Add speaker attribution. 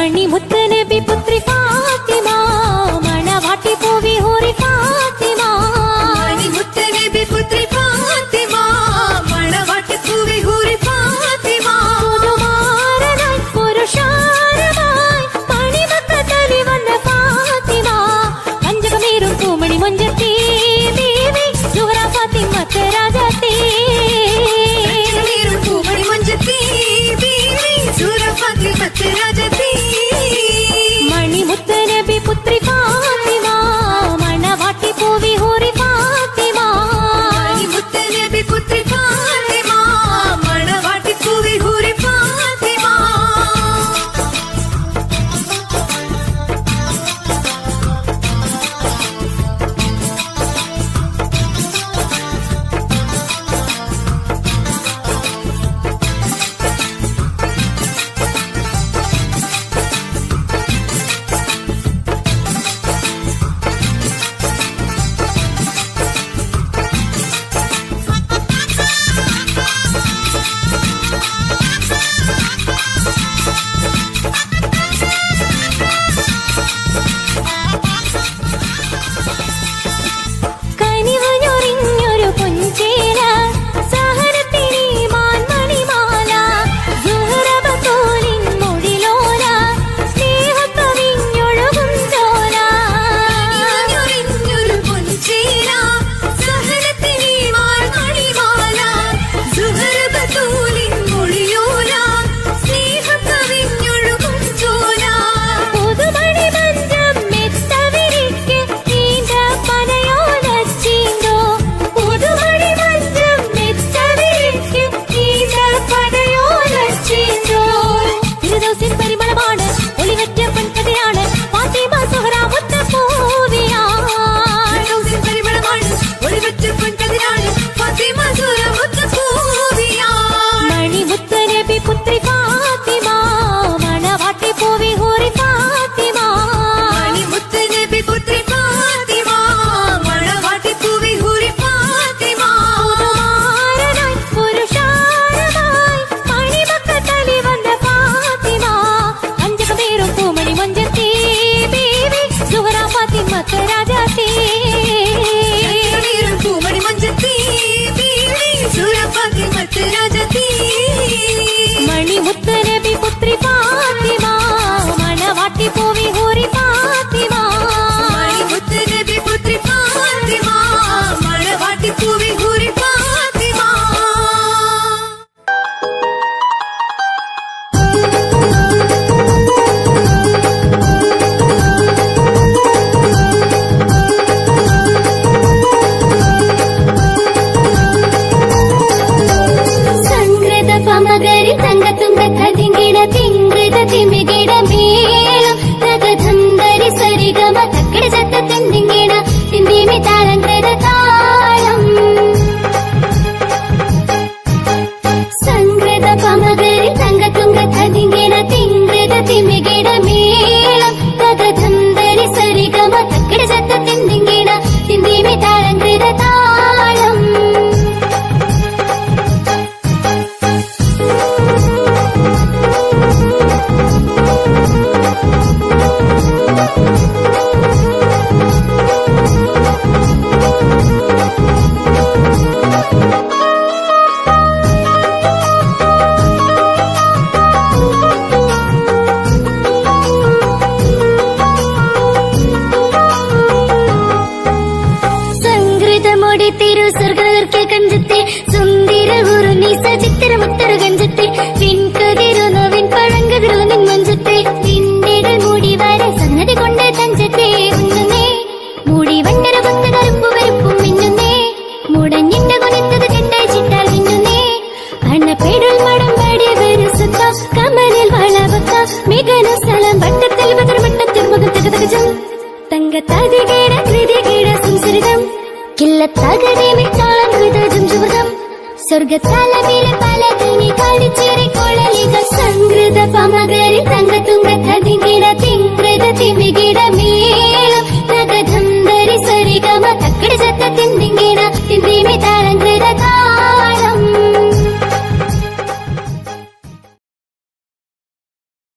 Speaker 1: മണിമുത്ത് നബി പുത്രി ഫാത്തിമ മണവാട്ടി പൂവി ഹൂറി ഫാത്തിമ
Speaker 2: മണിമുത്ത് നബി പുത്രി ഫാത്തിമ മണവാട്ടി പൂവി ഹൂറി ഫാത്തിമ
Speaker 1: പുതുമാരനായി പുരുഷാരമായി മണിമക്കത്തലി വന്ന ഫാത്തിമ പഞ്ചകമേറും പൂമണി മൊഞ്ചത്തി ബീവി സുഹറ ഫാത്തിമത്ത് രാജത്തി
Speaker 2: പൂമണി മൊഞ്ചത്തി ബീവി സുഹറ ഫാത്തിമത്ത് രാജത്തി
Speaker 1: മണിമുത്ത് നബി പുത്രി ഫാത്തിമ മണവാട്ടി പൂവി ഹൂറി ഫാത്തിമ
Speaker 2: മണിമുത്ത് നബി പുത്രി ഫാത്തിമ മണവാട്ടി പൂവി ഹൂറി ഫാത്തിമ
Speaker 1: കനിവഞ്ഞൊറിഞ്ഞൊരു പൊൻചേല സഹനത്തിനി മാൻമണിമാല സുഹറബത്തോലിൻ മൊഴിലോല സ്നേഹക്കവിഞ്ഞൊഴുകും ചോല
Speaker 2: കനിവഞ്ഞൊറിഞ്ഞൊരു പൊൻചേല സഹനത്തിനി മാൻമണിമാല സുഹറബത്തോലിൻ മൊഴിലോല സ്നേഹക്കവിഞ്ഞൊഴുകും ചോല
Speaker 1: പുതുമണി മഞ്ചം മെത്തവിരിക്ക് നീണ്ട പനയോലച്ചിന്തോ പുതുമണി മഞ്ചം മെത്തവിരിക്ക് നീണ്ട പനയോലച്ചിന്തോ തിരുദോസിൻ പരിമളമാണ് ഒളിവറ്റ പെൺകഥയാണ് ഫാത്തിമ സുഹറ മുത്തപ്പൂവിയാണ്
Speaker 2: ഫിർദൗസിൻ പരിമളമാണ് ഒളിവറ്റ പെൺകഥയാണ് ഫാത്തിമ സുഹറ മുത്തപ്പൂവിയാണ്
Speaker 1: മണിമുത്ത് നബി പുത്രി ഫാത്തിമ മണവാട്ടി പൂവി ഹൂറി ഫാത്തിമ
Speaker 2: മണിമുത്ത് നബി പുത്രി ഫാത്തിമ മണവാട്ടി പൂവി ഹൂറി ഫാത്തിമ
Speaker 1: പുതുമാരനായി പുരുഷാരമായി മണിമക്കത്തലി വന്ന ഫാത്തിമ പഞ്ചകമേറും പൂമണി മൊഞ്ചത്തി ബീവി സുഹറ ഫാത്തിമത്ത് രാജത്തി
Speaker 2: കനിവഞ്ഞൊറിഞ്ഞൊരു പൂമണി മഞ്ചത്തി ബീവി സുഹറ ഫാത്തിമത്ത് രാജത്തി
Speaker 1: മണിമുത്ത് നബി പുത്രി ഫാത്തിമ മണവാട്ടി പൂവി ഹൂറി ഫാത്തിമ
Speaker 2: മണിമുത്ത് നബി പുത്രി ഫാത്തിമ മണവാട്ടി പൂവി ഹൂറി ഫാത്തിമ
Speaker 1: സംഗൃത പമകരി തങ്കത്തുങ്ക കതിങ്കിട തിങ്കൃത തിമികിട മേളം തകധന്തരി സരിഗമ തക്കിട ചത്ത തെന്തിങ്കിട തിന്തിമി താളങ്കൃത താളം സംഗൃത പമകരി തങ്കത്തുങ്ക കതിങ്കിട തിങ്കൃത തിമികിട മേളം തകധന്തരി സരിഗമ തക്കിട ചത്ത തെന്തിങ്കിട തിന്തിമി താളങ്കൃത താളം സംഗൃതമോടെ തിരു സ്വർഗർക്ക് കഞ്ചത്തെ സുന്ദര ഗുരു നിസ ചിത്തിര മുത്തര കഞ്ചത്തെ പിൻകതിരുന്നവിൻ പഴങ്കതിരുന്നിൻ മഞ്ചത്തെ നിന്നിടൽ മൂടി വര സംഗതി കൊണ്ട് തഞ്ചത്തെ ഉണ്ണുന്നേ മൂടി വണ്ടര കൊണ്ട കറുപ്പു കറുപ്പും മിന്നുന്നേ മുടഞ്ഞിണ്ട കൊനിത്തത് കണ്ടായി ചിട്ടാൽ മിന്നുന്നേ അണപ്പെടൽ മടം പാടി വരുസുത്ത കമലിൽ വളവത്ത മികന സ്ഥലം വട്ടത്തിൽ മകർമട്ടത്തിൽ മുഖം തകതകജം തങ്കത്താതികേട കൃതികേട സംസരിതം കില്ലത്താകരെ മിട്ടാളം കൃതജം സുഹൃതം സ്വർഗത്താല വീര പാലകിനി കാളി